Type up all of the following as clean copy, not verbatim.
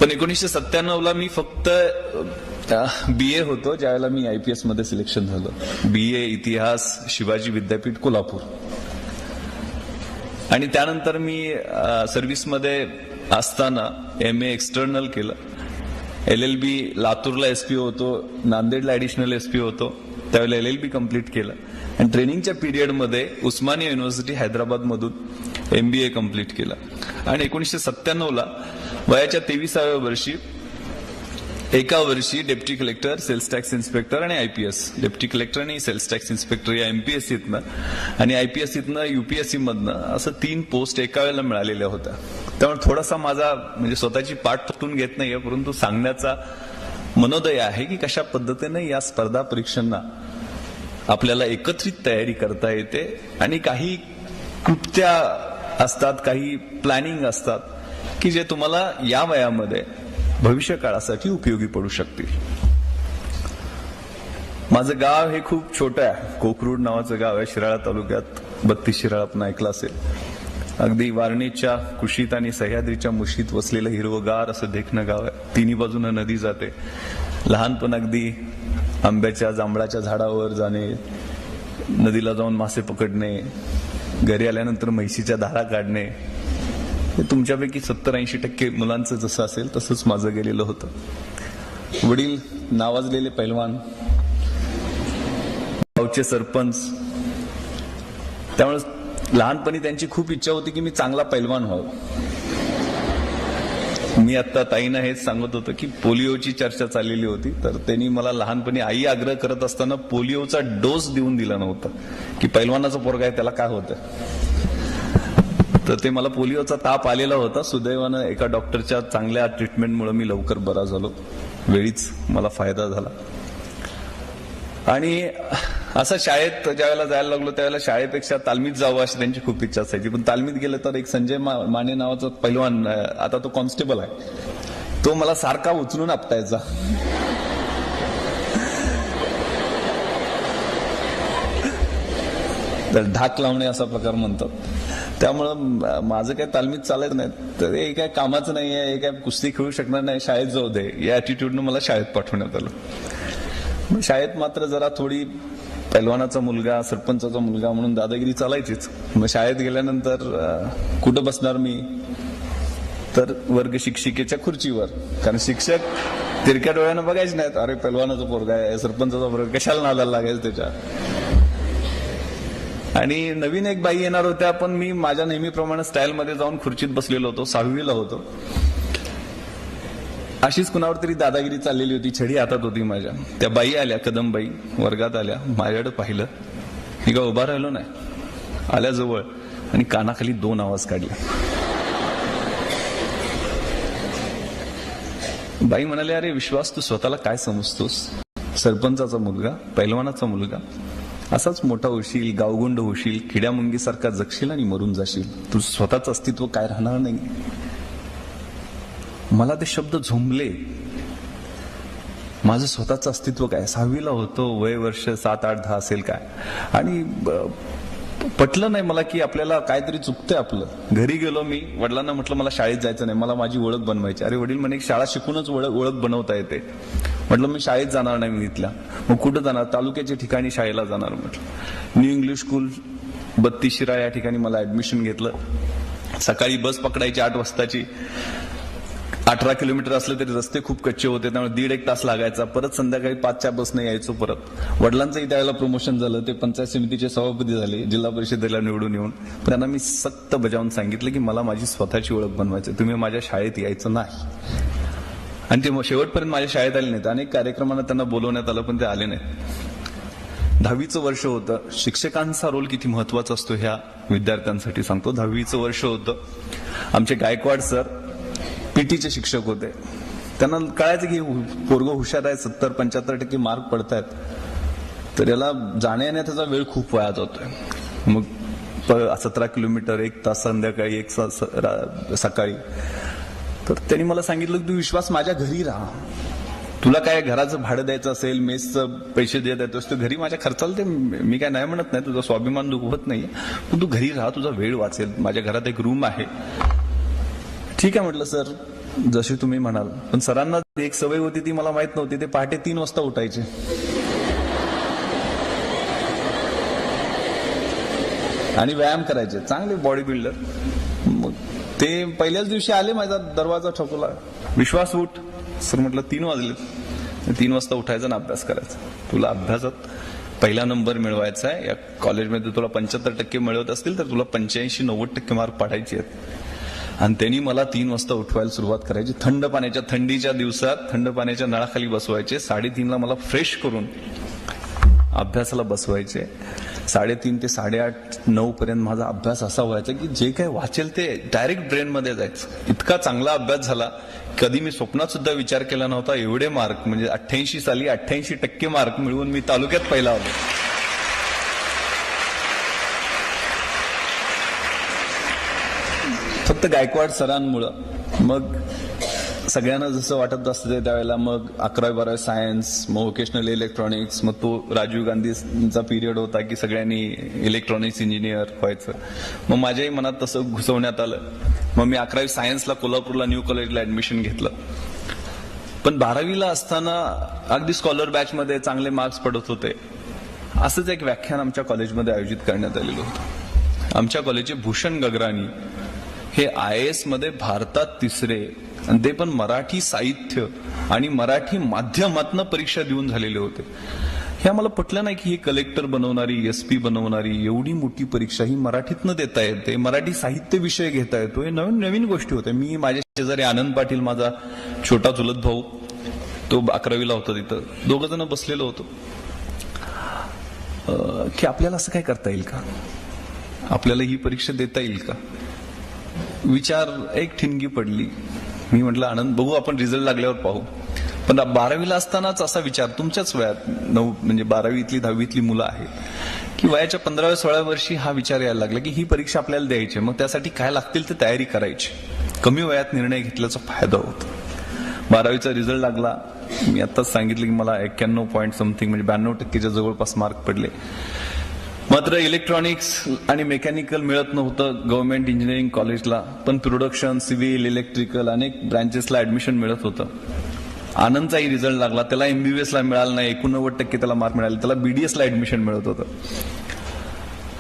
पण 1997ला मी फक्त BA होतो ज्यावेळेला मी IPS मध्ये सिलेक्शन झालं. BA इतिहास शिवाजी विद्यापीठ कोल्हापूर. आणि त्यानंतर मी सर्व्हिसमध्ये असताना MA एक्सटर्नल केलं. LLB लातूरला SP होतो, नांदेडला ऍडिशनल SP होतो, त्यावेळेला LLB कम्प्लीट केलं. आणि ट्रेनिंगच्या पिरियडमध्ये उस्मानिया युनिव्हर्सिटी हैदराबाद मधून MBA कम्प्लीट केलं. आणि 1997ला वयाच्या 23व्या वर्षी एका वर्षी deputy collector, sales tax inspector आणि IPS, डेप्टी कलेक्टर आणि सेल्स टॅक्स इन्स्पेक्टर या MPSCतनं आणि IPSCतनं UPSC मधनं असं 3 पोस्ट एका वेळेला मिळालेल्या होत्या. त्यामुळे थोडासा माझा म्हणजे स्वतःची पाठ तुटून घेत नाहीये, परंतु सांगण्याचा मनोदय आहे की कशा पद्धतीने या स्पर्धा परीक्षांना आपल्याला एकत्रित तयारी करता येते. आणि काही कृत्या असतात, काही प्लॅनिंग असतात की जे तुम्हाला या वयामध्ये भविष्य काळासाठी उपयोगी पडू शकतील. माझं गाव हे खूप छोटं आहे. कोकरूड नावाचं गाव आहे शिराळा तालुक्यात. 32 शिराळा आपण ऐकलं असेल. अगदी वारणीच्या कुशीत आणि सह्याद्रीच्या मुशीत वसलेलं हिरवगार असं देखणं गाव आहे. तिन्ही बाजूनं नदी जाते. लहानपण अगदी आंब्याच्या जांभळाच्या झाडावर जाणे, नदीला जाऊन मासे पकडणे, घरी आल्यानंतर म्हैशीच्या धारा काढणे, हे तुमच्यापैकी 70-80% मुलांचं जसं असेल तसंच माझं गेलेलं होतं. वडील नावाजलेले पैलवान, गावचे सरपंच, त्यामुळे लहानपणी त्यांची खूप इच्छा होती की मी चांगला पैलवान व्हावं. मी आता ताईंना हेच सांगत होतो की पोलिओची चर्चा चाललेली होती, तर त्यांनी मला लहानपणी आई आग्रह करत असताना पोलिओचा डोस देऊन दिला नव्हता की पैलवानाचा पोरगा आहे त्याला काय होतं. तर ते मला पोलिओचा ताप आलेला होता. सुदैवानं एका डॉक्टरच्या चांगल्या ट्रीटमेंटमुळे मी लवकर बरा झालो. वेळीच मला फायदा झाला. आणि असं शाळेत ज्यावेळेला जायला लागलो त्यावेळेला शाळेपेक्षा तालमीत जावं अशी त्यांची खूप इच्छा असायची. पण तालमीत गेलं तर एक संजय माने नावाचा पैलवान, आता तो कॉन्स्टेबल आहे, तो मला सारखा उचलून आपटायचा. तर ढाक लावणे असा प्रकार म्हणतात. त्यामुळं माझं काय तालमीत चालत नाही. तर हे काय कामाचं नाही आहे, हे काय कुस्ती खेळू शकणार नाही, शाळेत जाऊ दे या ऍटिट्यूडनं मला शाळेत पाठवण्यात आलं. मग शाळेत मात्र जरा थोडी पैलवानाचा मुलगा, सरपंचाचा मुलगा म्हणून दादागिरी चालायचीच. मग शाळेत गेल्यानंतर कुठं बसणार मी, तर वर्ग शिक्षिकेच्या खुर्चीवर. कारण शिक्षक तिरक्या डोळ्यानं बघायचे नाहीत, अरे पैलवानाचा पोरगा आहे, सरपंचाचा पोरगा, कशाला नादाला लागायचं त्याच्या. आणि नवीन एक बाई येणार होत्या, पण मी माझ्या नेहमीप्रमाणे स्टाईलमध्ये जाऊन खुर्चीत बसलेलो होतो. 6वीला होतो. अशीच कुणावर तरी दादागिरी चाललेली होती, छडी हातात होती माझ्या. त्या बाई आल्या, कदमबाई वर्गात आल्या, माझ्याकडे पाहिलं, मी का उभा राहिलो नाही, आल्या जवळ आणि कानाखाली 2 आवाज काढले. बाई म्हणाले, अरे विश्वास, तू स्वतःला काय समजतोस? सरपंचाचा मुलगा, पैलवानाचा मुलगा, असाच मोठा होशील, गावगुंड होशील, किड्यामुंगीसारखा जगशील आणि मरून जाशील. तुझं स्वतःच अस्तित्व काय राहणार नाही. मला ते शब्द झोंबले. माझं स्वतःचं अस्तित्व काय? 6वीला होतो, वय वर्ष 7, 8, 10 असेल काय. आणि पटलं नाही मला की आपल्याला काहीतरी चुकतंय आपलं. घरी गेलो मी, वडिलांना म्हटलं मला शाळेत जायचं नाही, मला माझी ओळख बनवायची. अरे वडील म्हणे शाळा शिकूनच ओळख बनवता येते. म्हटलं मी शाळेत जाणार नाही मी इथल्या. मग कुठं जाणार? तालुक्याच्या ठिकाणी शाळेला जाणार म्हटलं. न्यू इंग्लिश स्कूल 32 शिराळा या ठिकाणी मला ऍडमिशन घेतलं. सकाळी बस पकडायची 8 वाजताची. 18 किलोमीटर असले तरी रस्ते खूप कच्चे होते, त्यामुळे 1.5-1 तास लागायचा. परत संध्याकाळी 5च्या बसने यायचो परत. वडिलांचंही त्यावेळेला प्रमोशन झालं, ते पंचायत समितीचे सभापती झाले, जिल्हा परिषदेला निवडून येऊन. पण त्यांना मी सक्त बजावून सांगितलं की मला माझी स्वतःची ओळख बनवायची, तुम्ही माझ्या शाळेत यायचं नाही. आणि ते शेवटपर्यंत माझ्या शाळेत आले नाहीत. अनेक कार्यक्रमांना त्यांना बोलवण्यात आलं, पण ते आले नाहीत. 10वीचं वर्ष होतं. शिक्षकांचा रोल किती महत्वाचा असतो ह्या विद्यार्थ्यांसाठी सांगतो. 10वीचं वर्ष होतं. आमचे गायकवाड सर पीटीचे शिक्षक होते. त्यांना कळायचं की पोरगं हुशार आहे, 70-75% मार्क पडतायत, तर याला जाण्या येण्याचा वेळ खूप वाया जातोय. मग 17 किलोमीटर, 1 तास संध्याकाळी, 1 तास सकाळी. तर त्यांनी मला सांगितलं की तू विश्वास माझ्या घरी राहा, तुला काय घराचं भाडं द्यायचं असेल, मेसचं पैसे देत येतोस तर घरी माझ्या खर्चाला ते मी काय नाही म्हणत नाही, तुझा स्वाभिमान दुखवत नाहीये, पण तू घरी राहा, तुझा वेळ वाचेल, माझ्या घरात एक रूम आहे. ठीक आहे म्हटलं सर. जशी तुम्ही म्हणाल, पण सरांना एक सवय होती ती मला माहित नव्हती, ते पहाटे 3 वाजता उठायचे. आणि व्यायाम करायचे, चांगले बॉडी बिल्डर. मग ते पहिल्याच दिवशी आले, माझा दरवाजा ठोकला, विश्वास उठ. सर म्हटलं 3 वाजले. 3 वाजता उठायचा आणि अभ्यास करायचा. तुला अभ्यासात पहिला नंबर मिळवायचा आहे. या कॉलेजमध्ये तुला 75% मिळवत असतील तर तुला 85-90% मार्क पाडायचे आहेत. आणि त्यांनी मला 3 वाजता उठवायला सुरुवात करायची. थंड पाण्याच्या, थंडीच्या दिवसात थंड पाण्याच्या नळाखाली बसवायचे. 3:30ला मला फ्रेश करून अभ्यासाला बसवायचे. 3:30 ते 8:30-9 पर्यंत माझा अभ्यास असा व्हायचा की जे काही वाचेल ते डायरेक्ट ब्रेन मध्ये जायचं. इतका चांगला अभ्यास झाला, कधी मी स्वप्नात सुद्धा विचार केला नव्हता एवढे मार्क, म्हणजे 88 साली 88% मार्क मिळवून मी तालुक्यात पहिला आलो. फक्त गायकवाड सरांमुळं. मग सगळ्यांना जसं वाटत असतं त्यावेळेला मग 11वी-12वी सायन्स, मग व्होकेशनल इलेक्ट्रॉनिक्स, मग तो राजीव गांधींचा पिरियड होता की सगळ्यांनी इलेक्ट्रॉनिक्स इंजिनियर व्हायचं. मग माझ्याही मनात तसं घुसवण्यात आलं. मग मी 11वी सायन्सला कोल्हापूरला न्यू कॉलेजला ऍडमिशन घेतलं. पण 12वीला असताना अगदी स्कॉलर बॅच मध्ये चांगले मार्क्स पडत होते. असंच एक व्याख्यान आमच्या कॉलेजमध्ये आयोजित करण्यात आलेलं होतं. आमच्या कॉलेजचे भूषण गगराणी हे IAS मध्ये भारतात 3रे, आणि ते पण मराठी साहित्य आणि मराठी माध्यमातनं परीक्षा देऊन झालेले होते. हे आम्हाला पटलं नाही की ही कलेक्टर बनवणारी, SP बनवणारी एवढी मोठी परीक्षा ही मराठीतनं देता येते, मराठी साहित्य विषय घेता येतो, हे नवीन नवीन गोष्टी होत्या. मी, माझ्या शेजारी आनंद पाटील, माझा छोटा चुलत भाऊ, तो 11वीला होता, तिथं 2 जण बसलेलो होतो की आपल्याला असं काय करता येईल का, आपल्याला ही परीक्षा देता येईल का. विचार एक ठिणगी पडली. मी म्हटलं आनंद, बघू आपण रिझल्ट लागल्यावर पाहू. पण 12वीला असतानाच असा विचार, तुमच्याच वयात 9 म्हणजे 12वीतली 10वीतली मुलं आहेत की वयाच्या 15व्या-16व्या वर्षी हा विचार यायला लागला की ही परीक्षा आपल्याला द्यायची, मग त्यासाठी काय लागतील ते तयारी करायची. कमी वयात निर्णय घेतल्याचा फायदा होतो. 12वीचा रिझल्ट लागला. मी आताच सांगितलं की मला 91 पॉईंट समथिंग म्हणजे 92%च्या जवळपास मार्क पडले. मात्र इलेक्ट्रॉनिक्स आणि मेकॅनिकल मिळत नव्हतं गव्हर्नमेंट इंजिनिअरिंग कॉलेजला, पण प्रोडक्शन, सिव्हिल, इलेक्ट्रिकल अनेक ब्रांचेसला ऍडमिशन मिळत होतं. आनंदचाही रिझल्ट लागला, त्याला MBBS ला मिळाला नाही, 89% त्याला मार्क मिळाले, त्याला BDS ला ऍडमिशन मिळत होतं.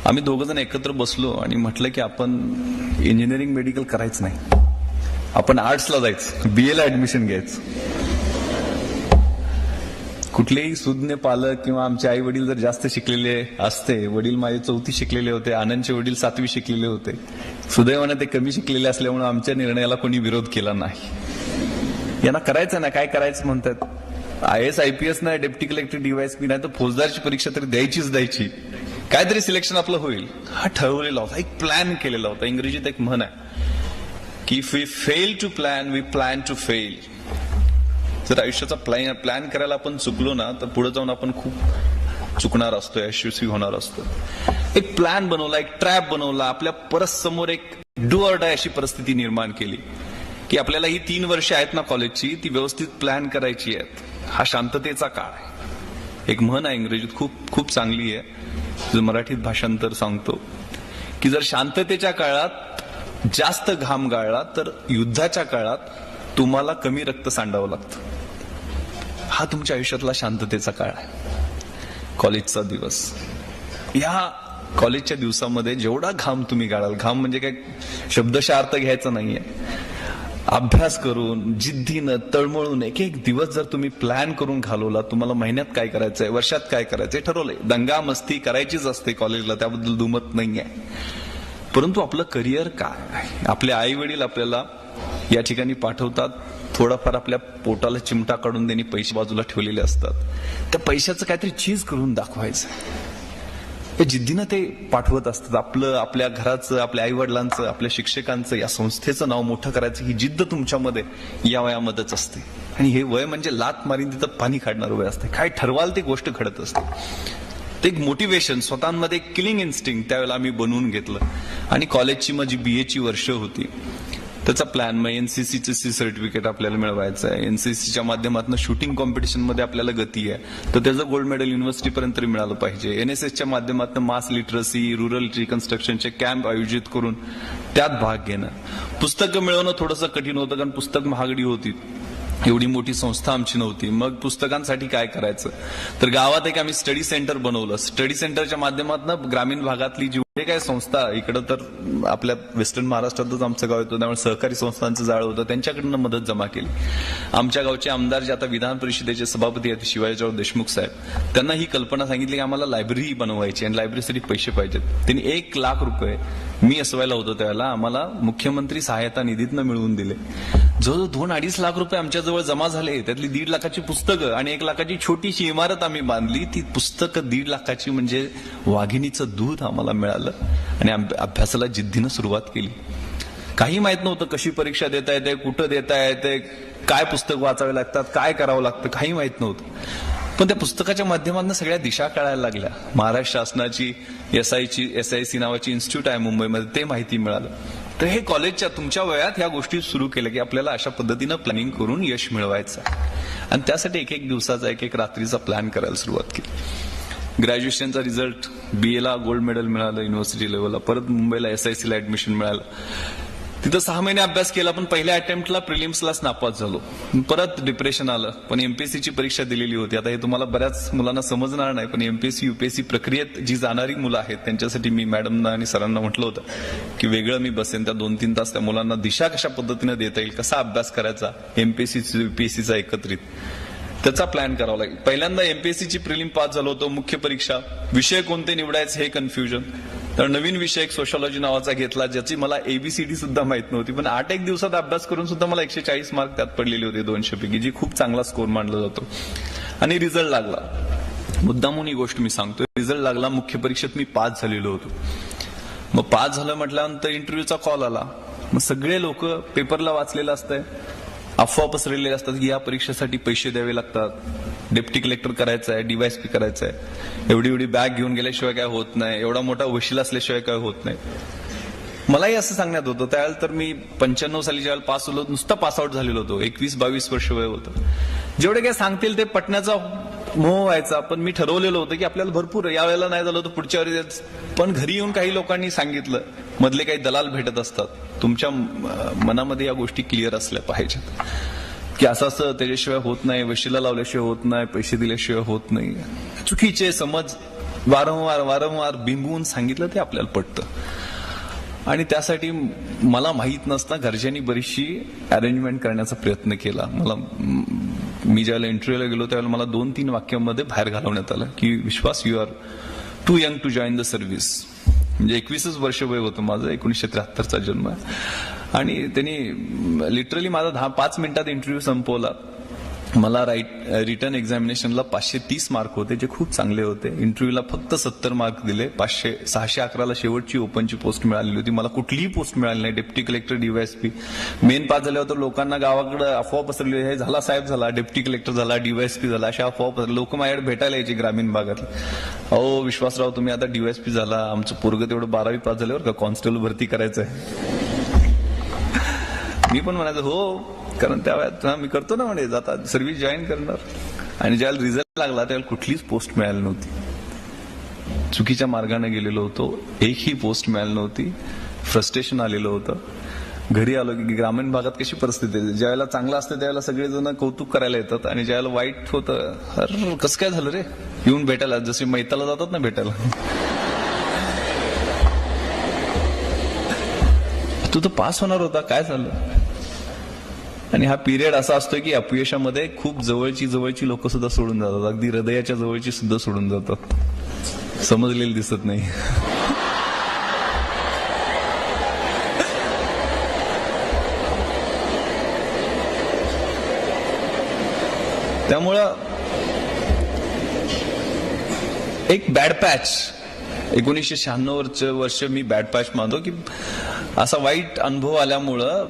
आम्ही 2 जण एकत्र बसलो आणि म्हटलं की आपण इंजिनिअरिंग मेडिकल करायचं नाही, आपण आर्ट्सला जायचं, BA ला ऍडमिशन घ्यायचं. कुठलेही सुज्ञ पालक किंवा आमचे आई वडील जर जास्त शिकलेले असते, वडील माझे 4थी शिकलेले होते, आनंदचे वडील 7वी शिकलेले होते, सुदैवाने ते कमी शिकलेले असल्यामुळे आमच्या निर्णयाला कोणी विरोध केला नाही. यांना करायचं ना, काय करायचं म्हणतात, IAS IPS नाही, डेप्टी कलेक्टर DYSP नाही तर फौजदारची परीक्षा तरी द्यायची, काहीतरी सिलेक्शन आपलं होईल, हा ठरवलेला होता, एक प्लॅन केलेला होता. इंग्रजीत एक म्हण आहे की if we fail to plan we plan to fail. जर आयुष्याचा प्लॅन करायला आपण चुकलो ना तर पुढे जाऊन आपण खूप चुकणार असतो, यशस्वी होणार असतो. एक प्लॅन बनवला, एक ट्रॅप बनवला, आपल्या परत समोर एक डू ऑर डाय अशी परिस्थिती निर्माण केली की आपल्याला ही 3 वर्ष आहेत ना कॉलेजची, ती व्यवस्थित प्लॅन करायची आहेत. हा शांततेचा काळ आहे. एक म्हण आहे इंग्रजीत, खूप खूप चांगली आहे, मराठीत भाषांतर सांगतो की जर शांततेच्या काळात जास्त घाम गाळला तर युद्धाच्या काळात तुम्हाला कमी रक्त सांडावं लागतं. हा तुमच्या आयुष्यातला शांततेचा काळ आहे, कॉलेजचा दिवस. या कॉलेजच्या दिवसामध्ये जेवढा घाम तुम्ही गाळाल, घाम म्हणजे काय शब्दशः अर्थ घ्यायचा नाहीये, अभ्यास करून, जिद्दीनं, तळमळून एक एक दिवस जर तुम्ही प्लॅन करून घालवला, तुम्हाला महिन्यात काय करायचंय, वर्षात काय करायचंय ठरवलंय. दंगा मस्ती करायचीच असते कॉलेजला, त्याबद्दल दुमत नाहीये. परंतु आपलं करिअर काय आहे, आपले आई वडील आपल्याला या ठिकाणी पाठवतात, थोडाफार आपल्या पोटाला चिमटा काढून त्यांनी पैसे बाजूला ठेवलेले असतात, त्या पैशाचं काहीतरी चीज करून दाखवायचं, हे जिद्दीनं ते पाठवत असतात. आपलं, आपल्या घराचं, आपल्या आई वडिलांचं, आपल्या शिक्षकांचं, या संस्थेचं नाव मोठं करायचं ही जिद्द तुमच्यामध्ये या वयामध्येच असते. आणि हे वय म्हणजे लात मारीन तिथं पाणी काढणारं वय असते. काय ठरवाल ती गोष्ट घडत असते. ते एक मोटिवेशन, स्वतःमध्ये एक किलिंग इन्स्टिंक्ट त्यावेळेला आम्ही बनवून घेतलं. आणि कॉलेजची माझी BA ची वर्ष होती. त्याचा प्लॅन, मग एनसीसीचे सर्टिफिकेट आपल्याला मिळवायचं आहे, एनसीसीच्या माध्यमातून शूटिंग कॉम्पिटिशनमध्ये आपल्याला गती आहे तर त्याचं गोल्ड मेडल युनिव्हर्सिटीपर्यंत तरी मिळालं पाहिजे. एनएसएसच्या माध्यमातून मास लिटरसी, रुरल रिकन्स्ट्रक्शनचे कॅम्प आयोजित करून त्यात भाग घेणं. पुस्तकं मिळवणं थोडंसं कठीण होतं कारण पुस्तक महागडी होती, एवढी मोठी संस्था आमची नव्हती. मग पुस्तकांसाठी काय करायचं तर गावात एक आम्ही स्टडी सेंटर बनवलं. स्टडी सेंटरच्या माध्यमातून ग्रामीण भागातली जेवढे काय संस्था, इकडं तर आपल्या वेस्टर्न महाराष्ट्रातच आमचं गाव येतं त्यामुळे सहकारी संस्थांचं जाळं होतं, त्यांच्याकडनं मदत जमा केली. आमच्या गावचे आमदार जे आता विधान परिषदेचे सभापती आहेत शिवाजीराव देशमुख साहेब, त्यांना ही कल्पना सांगितली की आम्हाला लायब्ररी बनवायची आणि लायब्ररीसाठी पैसे पाहिजेत. त्यांनी 1 लाख रुपये, मी असवायला होतो त्यावेळेला, आम्हाला मुख्यमंत्री सहायता निधीतनं मिळवून दिले. जवळजवळ 2-2.5 लाख रुपये आमच्याजवळ जमा झाले. त्यातली 1.5 लाखाची पुस्तकं आणि 1 लाखाची छोटीशी इमारत आम्ही बांधली. ती पुस्तकं 1.5 लाखाची म्हणजे वाघिणीचं दूध आम्हाला मिळालं आणि अभ्यासाला जिद्दीनं सुरुवात केली. काही माहित नव्हतं कशी परीक्षा देता येते, कुठं देता येते, काय पुस्तक वाचावे लागतात, काय करावं लागतं, काही माहित नव्हतं. पण त्या पुस्तकाच्या माध्यमातून सगळ्या दिशा कळायला लागल्या. महाराष्ट्र शासनाची SIC नावाची इन्स्टिट्यूट आहे मुंबईमध्ये, ते माहिती मिळालं. तर हे कॉलेजच्या तुमच्या वयात ह्या गोष्टी सुरू केल्या की आपल्याला अशा पद्धतीनं प्लॅनिंग करून यश मिळवायचं आणि त्यासाठी एक दिवसाचा एक रात्रीचा प्लॅन करायला सुरुवात केली. ग्रॅज्युएशनचा रिझल्ट, BA ला गोल्ड मेडल मिळालं युनिव्हर्सिटी लेवलला, परत मुंबईला SIC ला ऍडमिशन मिळालं. तिथं 6 महिने अभ्यास केला पण पहिल्या अटेम्प्टला प्रिलिम्सलाच नापास झालो. परत डिप्रेशन आलं. पण MPSCची परीक्षा दिलेली होती. आता हे तुम्हाला बऱ्याच मुलांना समजणार नाही पण MPSC UPSC प्रक्रियेत जी जाणारी मुलं आहेत त्यांच्यासाठी मी मॅडमना आणि सरांना म्हटलं होतं की वेगळं मी बसेन त्या 2-3 तास त्या मुलांना दिशा कशा पद्धतीने देता येईल, कसा अभ्यास करायचा MPSC UPSCचा एकत्रित, त्याचा प्लॅन करावा लागेल. पहिल्यांदा MPSCची प्रिलिम पास झालो होतो. मुख्य परीक्षा, विषय कोणते निवडायचे हे कन्फ्युजन. तर नवीन विषय एक सोशॉलॉजी नावाचा घेतला ज्याची मला ABCD सुद्धा माहित नव्हती, पण 8 दिवसात अभ्यास करून सुद्धा मला 140 मार्क त्यात पडलेले होते 200 पैकी, जी खूप चांगला स्कोर मानला जातो. आणि रिझल्ट लागला. मुद्दामून ही गोष्ट मी सांगतोय, रिझल्ट लागला. मुख्य परीक्षेत मी पास झालेलो होतो. मग पास झालं म्हटल्यानंतर इंटरव्ह्यूचा कॉल आला. मग सगळे लोक पेपरला वाचलेलं असतंय, अफवा पसरलेले असतात की या परीक्षेसाठी पैसे द्यावे लागतात, डेप्टी कलेक्टर करायचं आहे, DYSP करायचं आहे, एवढी बॅग घेऊन गेल्याशिवाय काय होत नाही, एवढा मोठा वशील असल्याशिवाय काय होत नाही. मलाही असं सांगण्यात होतं. त्यावेळेला तर मी 95 साली ज्यावेळेला पास होलो, नुसता पासआउट झालेलो होतो, 21-22 वर्ष वय होतं. जेवढे काय सांगतील ते पटण्याचा मोह व्हायचा. पण मी ठरवलेलं होतं की आपल्याला भरपूर यावेळेला नाही झालं तर पुढच्या वेळेस. पण घरी येऊन काही लोकांनी सांगितलं, मधले काही दलाल भेटत असतात, तुमच्या मनामध्ये या गोष्टी क्लिअर असल्या पाहिजेत की असं त्याच्याशिवाय होत नाही, वशिला लावल्याशिवाय होत नाही, पैसे दिल्याशिवाय होत नाही. चुकीचे समज वारंवार बिंबवून सांगितलं ते आपल्याला पटतं. आणि त्यासाठी मला माहित नसता घरच्यांनी बरीचशी अरेंजमेंट करण्याचा प्रयत्न केला. मी ज्यावेळेला इंटरव्ह्यूला गेलो त्यावेळेला मला 2-3 वाक्यांमध्ये बाहेर घालवण्यात आलं की Vishwas, you are too young to join the service. म्हणजे 21 वर्ष वय होतं माझं, 1973चा जन्म आहे. आणि त्यांनी लिटरली माझा 5 मिनिटात इंटरव्ह्यू संपवला. मला रिटर्न एक्झामिनेशनला 530 मार्क होते, जे खूप चांगले होते. इंटरव्ह्यूला फक्त 70 मार्क दिले. 611ला शेवटची ओपनची पोस्ट मिळालेली होती. मला कुठलीही पोस्ट मिळाली नाही. Deputy collector, DYSP. Main pass झाल्यावर तर लोकांना गावाकडे अफवा पसरली, हे झाला साहेब झाला, डेप्टी कलेक्टर झाला, DYSP झाला, अशा अफवा पसरल्या. लोक माझ्याकडे भेटायला यायचे ग्रामीण भागातले. अहो विश्वासराव, तुम्ही आता DYSP झाला, आमचं पोरगं तेवढं 12वी पास झाल्यावर का कॉन्स्टेबल भरती करायचं आहे. मी पण म्हणायचं हो, कारण त्या वेळात मी करतो ना, म्हणजे आता सर्व्हिस जॉईन करणार. आणि ज्यावेळेला रिझल्ट लागला त्यावेळेला कुठलीच पोस्ट मिळाली नव्हती. चुकीच्या मार्गाने गेलेलो होतो, एकही पोस्ट मिळाली नव्हती. फ्रस्ट्रेशन आलेलं होतं. घरी आलो की ग्रामीण भागात कशी परिस्थिती आहे, ज्यावेळेला चांगलं असतं त्यावेळेला सगळेजण कौतुक करायला येतात आणि ज्यावेळेला वाईट होतं, अरे कसं काय झालं रे, येऊन भेटायला, जसे मैताला जातात ना भेटायला, तू तर पास होणार होता, काय झालं. आणि हा पिरियड असा असतो की अपयशामध्ये खूप जवळची लोक सुद्धा सोडून जातात, अगदी हृदयाच्या जवळची सुद्धा सोडून जातात, समजलेलं दिसत नाही. त्यामुळं एक बॅड पॅच, 1996 वर्ष मी बॅड पॅच मानतो की असा वाईट अनुभव आल्यामुळं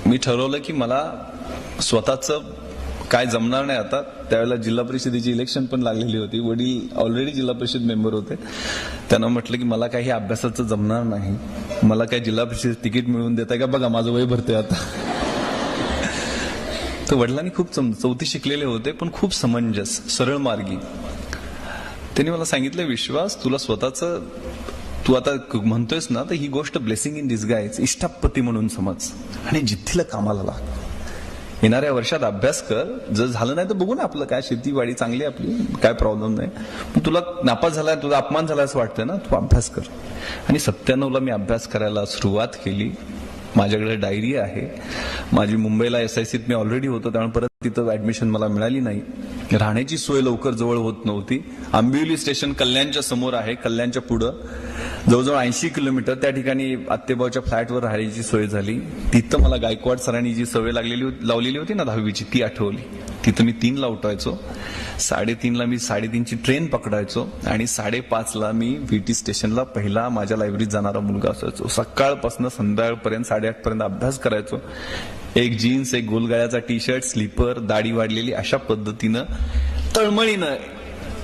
मी ठरवलं की मला स्वतःच काय जमणार नाही आता. त्यावेळेला जिल्हा परिषदेची इलेक्शन पण लागलेली होती. वडील ऑलरेडी जिल्हा परिषद मेंबर होते. त्यांना म्हटलं की मला काही अभ्यासाचं जमणार नाही, मला काय जिल्हा परिषद तिकीट मिळवून देताय का, बघा माझं वय भरतंय आता. तर वडिलांनी खूप चौथी शिकलेले होते, पण खूप समंजस, सरळ मार्गी. त्यांनी मला सांगितलं, विश्वास, तुला स्वतःचं, तू आता म्हणतोयस ना, तर ही गोष्ट ब्लेसिंग इन डिस्गाइज, इष्टापत्ती म्हणून समज आणि जिद्दीला कामाला लाग. येणाऱ्या वर्षात अभ्यास कर, जर झालं नाही तर बघू ना, आपलं काय शेतीवाडी चांगली आपली, काय प्रॉब्लेम नाही. पण तुला नापास झालाय, तुझा अपमान झाला असं वाटतंय ना, तू अभ्यास कर. आणि 97ला मी अभ्यास करायला सुरुवात केली. माझ्याकडे डायरी आहे. माझी मुंबईला SICत मी ऑलरेडी होतो, त्यामुळे परत तिथं ऍडमिशन मला मिळाली नाही. राहण्याची सोय लवकर जवळ होत नव्हती. आंबिवली स्टेशन कल्याणच्या समोर आहे, कल्याणच्या पुढं जवळजवळ 80 किलोमीटर. त्या ठिकाणी आत्तेभाऊच्या फ्लॅटवर राहायची सोय झाली. तिथं मला गायकवाड सरांनी जी सवय लावलेली होती ना 10वीची, ती आठवली. तिथं मी 3ला उठायचो, 3:30ला मी 3:30ची ट्रेन पकडायचो आणि 5:30ला मी VT स्टेशनला पहिला माझ्या लायब्ररीत जाणारा मुलगा असायचो. सकाळपासून संध्याकाळपर्यंत 8:30 पर्यंत अभ्यास करायचो. एक जीन्स, एक गोलगळ्याचा टी-शर्ट, स्लीपर, दाढी वाढलेली, अशा पद्धतीनं तळमळीनं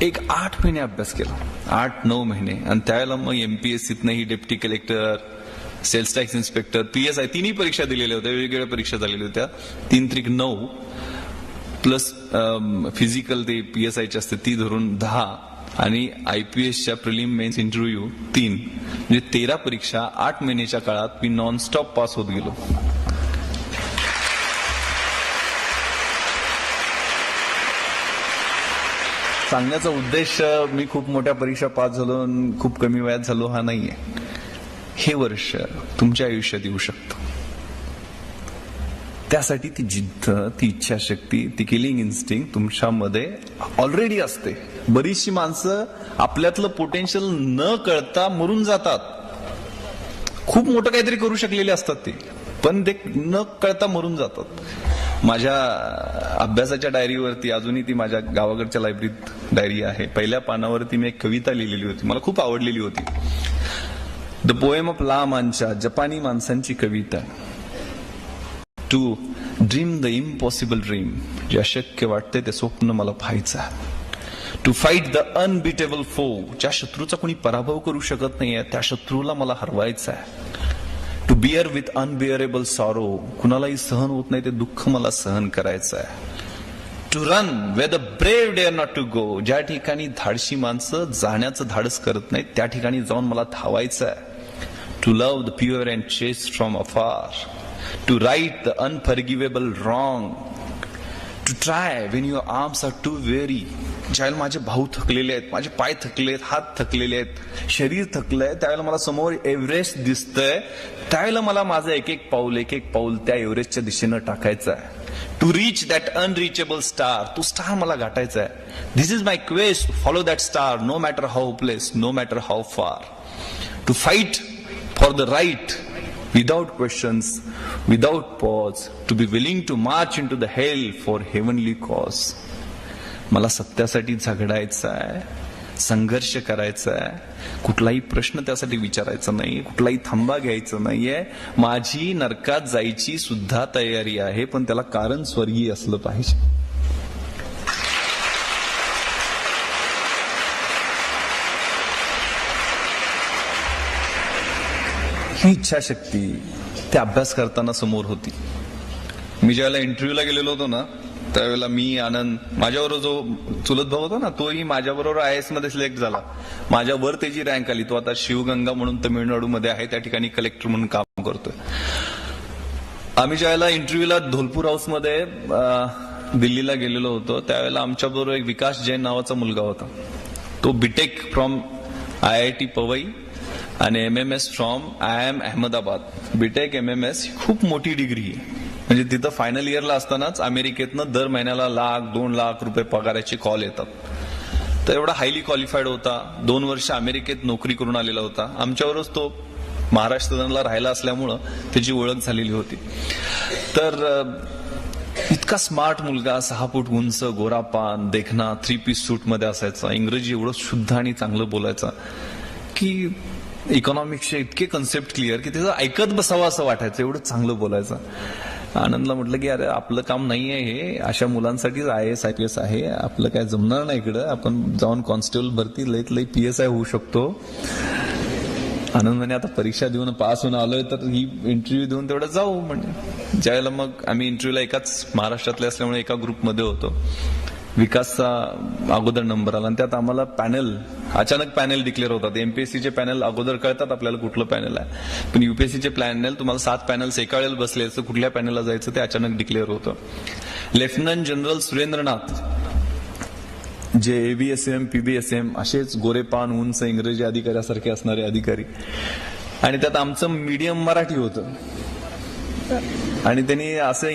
एक 8 महिने अभ्यास केला, 8-9 महिने. आणि त्यावेळेला मग MPSCतनंही deputy collector, sales tax inspector, PSI 3ही परीक्षा दिलेल्या होत्या, वेगवेगळ्या परीक्षा झालेल्या होत्या. 3-3-9 प्लस फिजिकल ते PSIची असते ती धरून 10 आणि IPSच्या प्रिलिम मेन्स इंटरव्ह्यू 3, म्हणजे 13 परीक्षा 8 महिन्याच्या काळात मी नॉनस्टॉप पास होत गेलो. सांगण्याचा उद्देश मी खूप मोठ्या परीक्षा पास झालो, खूप कमी वयात झालो हा नाहीये. हे वर्ष तुमच्या आयुष्यात येऊ शकतं. त्यासाठी ती जिद्द, ती इच्छाशक्ती, ती किलिंग इन्स्टिंक्ट तुमच्यामध्ये ऑलरेडी असते. बरीचशी माणसं आपल्यातलं पोटेन्शियल न कळता मरून जातात. खूप मोठं काहीतरी करू शकलेले असतात ते, पण ते न कळता मरून जातात. माझ्या अभ्यासाच्या डायरीवरती, अजूनही ती माझ्या गावाकडच्या लायब्ररीत डायरी आहे, पहिल्या पानावरती मी एक कविता लिहिलेली होती, मला खूप आवडलेली होती. द पोएम ऑफ ला मांचा, जपानी माणसांची कविता. To dream the impossible dream, जे अशक्य वाटते ते स्वप्न मला पाहायचं. टू फाईट द अनबिटेबल फो, ज्या शत्रूचा कोणी पराभव करू शकत नाहीये त्या शत्रूला मला हरवायचं आहे. To beer with unbearable sorrow, कुणालाही सहन होत नाही ते दुःख मला सहन करायचं आहे. To run way the brave dare not to go, ज्या ठिकाणी धाडशी माणसं जाण्याचं धाडस करत नाहीत त्या ठिकाणी जाऊन मला धावायचं आहे. To love the pure and chaste from afar, to right the unforgivable wrong, to try when your arms are too weary, ज्यावेळेला माझे भाऊ थकलेले आहेत, माझे पाय थकले आहेत, हात थकलेले आहेत, शरीर थकलंय, त्यावेळेला मला समोर एव्हरेस्ट दिसतंय, त्यावेळेला मला माझं एक एक पाऊल त्या एव्हरेस्टच्या दिशेनं टाकायचं आहे. To reach that unreachable star, तो स्टार मला गाठायचा आहे. This is my quest, follow that star, no matter how place, no matter how far. To fight for the right without questions, without pause, to be willing to march into the hell for heavenly cause. मला सत्यासाठी झगडायचं आहे, संघर्ष करायचा आहे, कुठलाही प्रश्न त्यासाठी विचारायचा नाही, कुठलाही थांबा घ्यायचा नाहीये. माझी नरकात जायची सुद्धा तयारी आहे, पण त्याला कारण स्वर्गीय असलं पाहिजे. ही इच्छाशक्ती त्या अभ्यास करताना समोर होती. मी ज्यावेळेला इंटरव्ह्यूला गेलेलो होतो ना, त्यावेळेला मी, आनंद, माझ्याबरोबर जो चुलत भाऊ होता ना, तोही माझ्याबरोबर IAS मध्ये सिलेक्ट झाला. माझ्यावर त्याची रँक आली. तो आता शिवगंगा म्हणून तमिळनाडूमध्ये आहे, त्या ठिकाणी कलेक्टर म्हणून काम करतोय. आम्ही ज्यावेळेला इंटरव्ह्यूला धोलपूर हाऊसमध्ये दिल्लीला गेलेलो होतो, त्यावेळेला आमच्याबरोबर एक विकास जैन नावाचा मुलगा होता. तो बीटेक फ्रॉम IIT पवई आणि MMS from IIM Ahmedabad. B Tech MMS ही खूप मोठी डिग्री आहे. म्हणजे तिथं फायनल इयरला असतानाच अमेरिकेतनं दर महिन्याला 1,00,000-2 लाख रुपये पगाराचे कॉल येतात. तर एवढा हायली क्वालिफाईड होता. 2 वर्ष अमेरिकेत नोकरी करून आलेला होता. आमच्यावरच तो महाराष्ट्राला राहिला असल्यामुळं त्याची ओळख झालेली होती. तर इतका स्मार्ट मुलगा, 6 फूट उंच, गोरापान, देखना, 3 पीस सूट मध्ये असायचा. इंग्रजी एवढं शुद्ध आणि चांगलं बोलायचा की इकॉनॉमिक्सचे इतके कन्सेप्ट क्लिअर की त्याचं ऐकत बसावं असं वाटायचं, एवढं चांगलं बोलायचं. आनंदला म्हटलं की अरे आपलं काम नाही आहे हे, अशा मुलांसाठीच IAS IPS आहे, आपलं काय जमणार नाही इकडं, आपण जाऊन कॉन्स्टेबल भरती लईत लई PSI होऊ शकतो. आनंद म्हणे आता परीक्षा देऊन पास होऊन आलोय तर ही इंटरव्ह्यू देऊन तेवढं जाऊ. म्हणजे ज्यावेळेला मग आम्ही इंटरव्ह्यूला एकाच महाराष्ट्रातले असल्यामुळे एका ग्रुपमध्ये होतो. विकासचा अगोदर नंबर आला आणि त्यात आम्हाला अचानक पॅनल डिक्लेअर होतात. MPSCचे पॅनल अगोदर कळतात आपल्याला कुठलं पॅनल आहे, पण UPSCचे पॅनल तुम्हाला 7 पॅनल्स एका वेळेला बसले असं कुठल्या पॅनलला जायचं ते अचानक डिक्लेअर होतं. लेफ्टनंट जनरल सुरेंद्रनाथ जे ABSM PBSM असेच गोरेपान उंच इंग्रजी अधिकाऱ्यासारखे असणारे अधिकारी, आणि त्यात आमचं मीडियम मराठी होतं आणि त्यांनी असं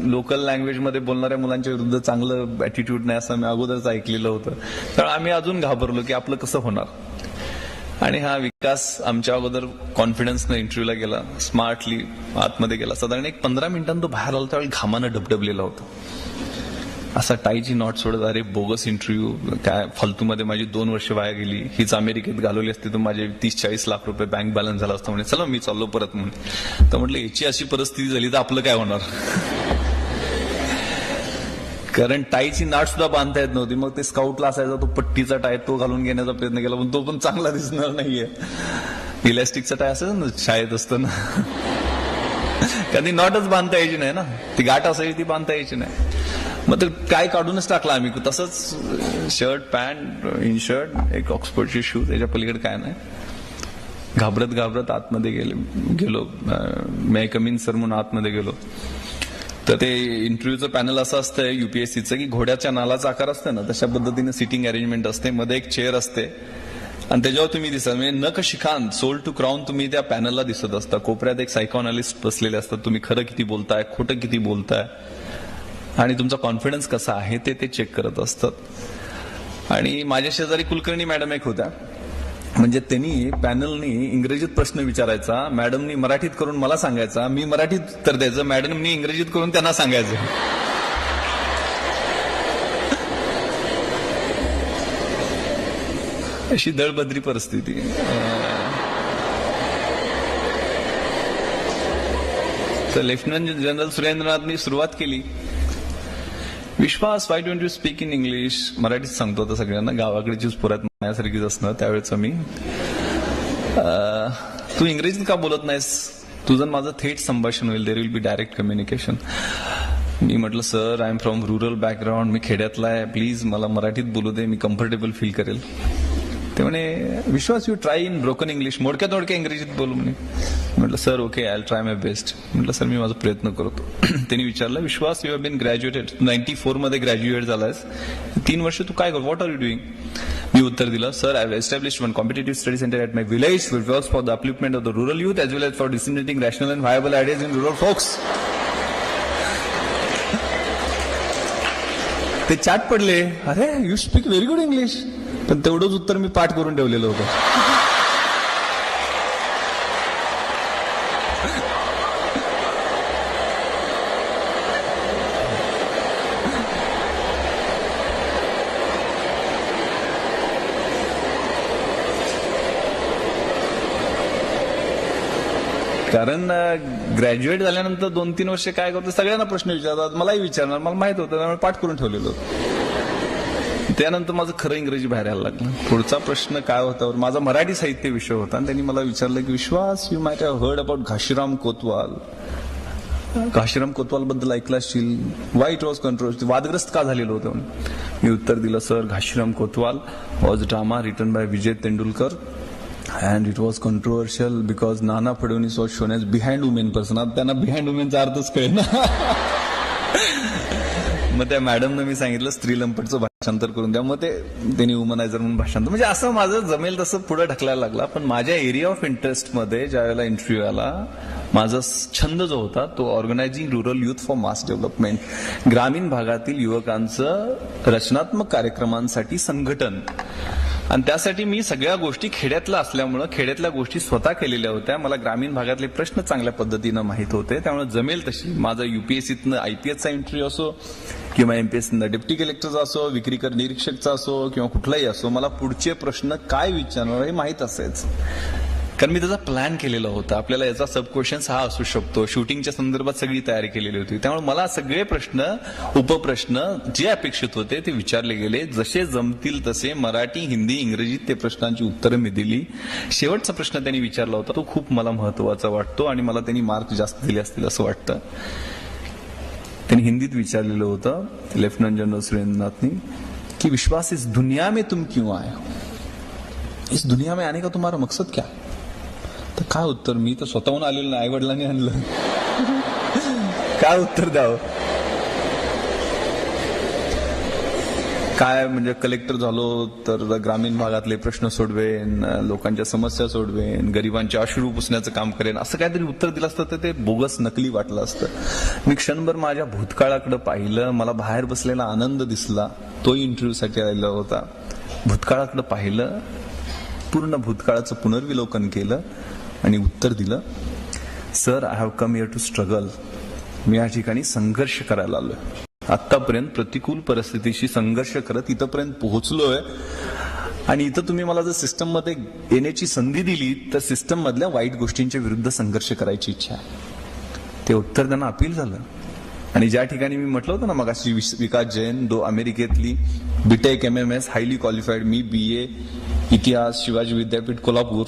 लोकल लँग्वेज मध्ये बोलणाऱ्या मुलांच्या विरुद्ध चांगलं ऍटिट्यूड नाही असं मी अगोदरच ऐकलेलं होतं. तर आम्ही अजून घाबरलो की आपलं कसं होणार. आणि हा विकास आमच्या अगोदर कॉन्फिडन्सनं इंटरव्ह्यूला गेला, स्मार्टली आतमध्ये गेला. साधारण एक 15 मिनिटांनी तो बाहेर आला त्यावेळी घामानं डबडबलेला होता. असा टाईची नॉट सोडत अरे बोगस इंटरव्ह्यू काय फालतूमध्ये माझी 2 वर्ष वाया गेली, हीच अमेरिकेत घालवली असती तर माझे 30-40 लाख रुपये बँक बॅलन्स झाला असता. म्हणजे चला मी चाललो परत म्हणून. तर म्हटलं याची अशी परिस्थिती झाली तर आपलं काय होणार. कारण टाईची नाट सुद्धा बांधता येत नव्हती. मग ते स्काउटला असायचा तो पट्टीचा टाय तो घालून घेण्याचा प्रयत्न केला, पण तो पण चांगला दिसणार नाहीये. इलॅस्टिकचा टाय असायचा ना शाळेत असताना, कधी नॉटच बांधता यायची नाही ना, ती गाठ असायची ती बांधता यायची नाही. मग ते काय काढूनच टाकला आम्ही. तसंच शर्ट पॅन्ट इन शर्ट एक ऑक्सफर्डचे शूज, त्याच्या पलीकडे काय नाही. घाबरत आतमध्ये गेलो. मे कम इन सर म्हणून आतमध्ये गेलो. तर ते इंटरव्ह्यूचं पॅनल असं असतं UPSCचं की घोड्याच्या नालाचा आकार असतं ना तशा पद्धतीने सिटिंग अरेंजमेंट असते. मध्ये एक चेअर असते आणि त्याच्यावर तुम्ही दिसत म्हणजे नख शिखांत सोल टू क्राऊन तुम्ही त्या पॅनलला दिसत असता. कोपऱ्यात एक सायकोअनालिस्ट बसलेले असतात. तुम्ही खरं किती बोलताय, खोटं किती बोलताय आणि तुमचा कॉन्फिडन्स कसा आहे ते चेक करत असतात. आणि माझ्या शेजारी कुलकर्णी मॅडम एक होत्या. म्हणजे त्यांनी पॅनलनी इंग्रजीत प्रश्न विचारायचा, मॅडमनी मराठीत करून मला सांगायचा, मी मराठीत उत्तर द्यायचं, मॅडमनी इंग्रजीत करून त्यांना सांगायचं. अशी दळबद्री परिस्थिती. तर लेफ्टनंट जनरल सुरेंद्रनाथनी सुरुवात केली. Vishwas why don't you speak in English. मराठीत सांगतो आता सगळ्यांना, गावाकडचीच पुरात माझ्यासारखीच असणं त्यावेळेच मी. तू इंग्रजीत का बोलत नाहीस, तुझं माझं थेट संभाषण होईल, there will be direct communication. मी म्हटलं sir I am from rural background, मी खेड्यातला आहे, प्लीज मला मराठीत बोलू दे, मी कम्फर्टेबल फील करेल. ते म्हणे Vishwas you try in broken English, मोडक्या इंग्रजीत बोलू म्हणे. म्हटलं sir okay I will try my best. म्हटलं सर मी माझा प्रयत्न करतो. त्यांनी विचारलं Vishwas you have been graduated 94 मध्ये ग्रॅज्युएट झालायस, 3 वर्ष तू काय कर, व्हॉट आर यू डुईंग. मी उत्तर दिलं sir I have established one competitive study centre at my village which works for the upliftment of the rural youth as well as for disseminating rational and viable ideas in rural folks. ते चाट पडले, अरे you speak very good English. पण तेवढंच उत्तर मी पाठ करून ठेवलेलं होतं. कारण ग्रॅज्युएट झाल्यानंतर 2-3 वर्ष काय करतो सगळ्यांना प्रश्न विचारतात, मलाही विचारणार, मला माहित होतं त्यामुळे पाठ करून ठेवलेलं होतं. त्यानंतर माझं खरं इंग्रजी बाहेर यायला लागलं. पुढचा प्रश्न काय होता, माझा मराठी साहित्य विषय होता आणि त्यांनी मला विचारलं की Vishwas you might have heard about Ghashiram Kotwal. Ghashiram Kotwal बद्दल ऐकलं असशील, वाय इट वॉज कंट्रोवर्सी, वादग्रस्त का झालेलं होतं. मी उत्तर दिलं sir Ghashiram Kotwal was drama written by Vijay Tendulkar and it was controversial because Nana Fadnavis was shown as behind women person. आता त्यांना बिहाइंड वुमेनचा अर्थच कळेल ना. मग त्या मॅडमनं मी सांगितलं स्त्रीलंपटचं भाषांतर करून द्या, मग त्यांनी वुमनायझर म्हणून भाषांतर. म्हणजे असं माझं जमेल तसं पुढे ढकलायला लागला. पण माझ्या एरिया ऑफ इंटरेस्ट मध्ये ज्या वेळेला इंटरव्ह्यू आला, माझा छंद जो होता तो organising rural youth for mass development, ग्रामीण भागातील युवकांचं रचनात्मक कार्यक्रमांसाठी संघटन. आणि त्यासाठी मी सगळ्या गोष्टी खेड्यातल्या असल्यामुळं खेड्यातल्या गोष्टी स्वतः केलेल्या होत्या. मला ग्रामीण भागातले प्रश्न चांगल्या पद्धतीनं माहीत होते. त्यामुळे जमेल तशी माझा UPSCतनं IPSचा इंटरव्ह्यू असो किंवा MPSCनं डेप्टी कलेक्टरचा असो, विक्रीकर निरीक्षकचा असो किंवा कुठलाही असो, मला पुढचे प्रश्न काय विचारणार हे माहीत असायचं. कारण मी त्याचा प्लॅन केलेला होता. आपल्याला याचा सब क्वेश्चन्स हा असू शकतो. शूटिंगच्या संदर्भात सगळी तयारी केलेली होती. त्यामुळे मला सगळे प्रश्न, उपप्रश्न जे अपेक्षित होते ते विचारले गेले. जसे जमतील तसे मराठी, हिंदी, इंग्रजीत ते प्रश्नांची उत्तरं मी दिली. शेवटचा प्रश्न त्यांनी विचारला होता तो खूप मला महत्वाचा वाटतो आणि मला त्यांनी मार्क जास्त दिले असतील असं वाटतं. त्यांनी हिंदीत विचारलेलं होतं लेफ्टनंट जनरल सुरेंद्रनाथनी कि विश्वास इस दुनिया में तुम क्यों आए हो, इस दुनिया में आने का तुम्हारा मकसद क्या. तर काय उत्तर, मी तर स्वतःहून आलेलो नाही, आई वडिलांनी आणलं. काय उत्तर द्यावं. काय म्हणजे कलेक्टर झालो तर ग्रामीण भागातले प्रश्न सोडवेन, लोकांच्या समस्या सोडवेन, गरिबांचे अश्रू पुसण्याचं काम करेन, असं काहीतरी उत्तर दिलं असतं तर ते बोगस नकली वाटलं असतं. मी क्षणभर माझ्या भूतकाळाकडे पाहिलं. मला बाहेर बसलेला आनंद दिसला. तोही इंटरव्ह्यूसाठी आलेला होता. भूतकाळाकडे पाहिलं, पूर्ण भूतकाळाचं पुनर्विलोकन केलं आणि उत्तर दिलं, sir I have come here to struggle. मी या ठिकाणी संघर्ष करायला आलोय. आतापर्यंत प्रतिकूल परिस्थितीशी संघर्ष करत इथपर्यंत पोहोचलोय आणि इथं तुम्ही मला जर सिस्टम मध्ये येण्याची संधी दिली तर सिस्टम मधल्या वाईट गोष्टींच्या विरुद्ध संघर्ष करायची इच्छा आहे. ते उत्तर त्यांना अपील झालं. आणि ज्या ठिकाणी मी म्हटलं होतं ना मगाशी, विकास जैन, अमेरिकेतली बीटेक MMS हायली क्वालिफाईड, मी BA इतिहास शिवाजी विद्यापीठ कोल्हापूर.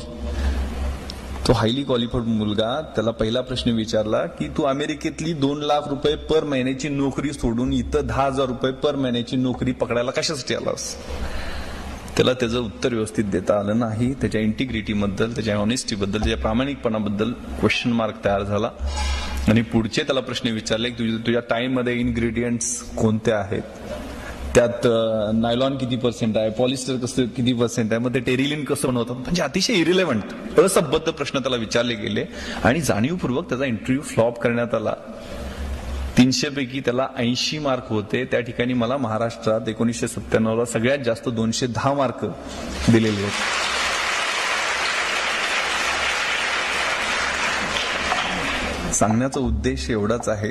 तो हायली क्वालिफाईड मुलगा, त्याला पहिला प्रश्न विचारला की तू अमेरिकेतली 2 लाख रुपये पर महिन्याची नोकरी सोडून इथं 10,000 रुपये पर महिन्याची नोकरी पकडायला कशासाठी आलास. त्याला त्याचं उत्तर व्यवस्थित देता आलं नाही. त्याच्या इंटिग्रिटीबद्दल, त्याच्या ऑनेस्टीबद्दल, त्याच्या प्रामाणिकपणाबद्दल क्वेश्चन मार्क तयार झाला. आणि पुढचे त्याला प्रश्न विचारले की तुझ्या टाइम मध्ये इन्ग्रेडियंट्स कोणते आहेत, त्यात नायलॉन किती % आहे, पॉलिस्टर कसं किती % आहे, मग ते टेरिलिन कसं बनवतात. म्हणजे अतिशय इरिलेव्हंट, असंबद्ध प्रश्न त्याला विचारले गेले आणि जाणीवपूर्वक त्याचा इंटरव्ह्यू फ्लॉप करण्यात आला. 300 पैकी त्याला 80 मार्क होते. त्या ठिकाणी मला महाराष्ट्रात 1997ला सगळ्यात जास्त 210 मार्क दिलेले आहेत. सांगण्याचा उद्देश एवढाच आहे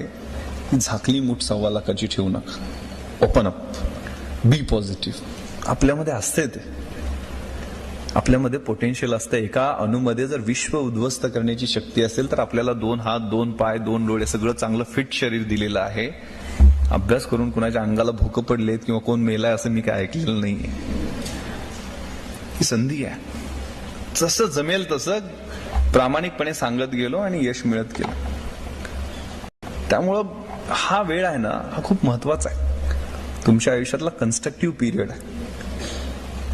की झाकली मूठ 1.25 लाखाची ठेवू नका. ओपन अप, बी पॉझिटिव्ह. आपल्यामध्ये असते ते, आपल्यामध्ये पोटेन्शियल असतं. एका अणूमध्ये जर विश्व उद्ध्वस्त करण्याची शक्ती असेल तर आपल्याला 2 हात, 2 पाय, 2 डोळे, सगळं चांगलं फिट शरीर दिलेलं आहे. अभ्यास करून कुणाच्या अंगाला भोकं पडलेत किंवा कोण मेलाय असं मी काय ऐकलेलं नाहीये. ही संधी आहे. जसं जमेल तसं प्रामाणिकपणे सांगत गेलो आणि यश मिळत गेलं. त्यामुळं हा वेळ आहे ना, हा खूप महत्वाचा आहे. तुमच्या आयुष्यातला कन्स्ट्रक्टिव्ह पिरियड आहे.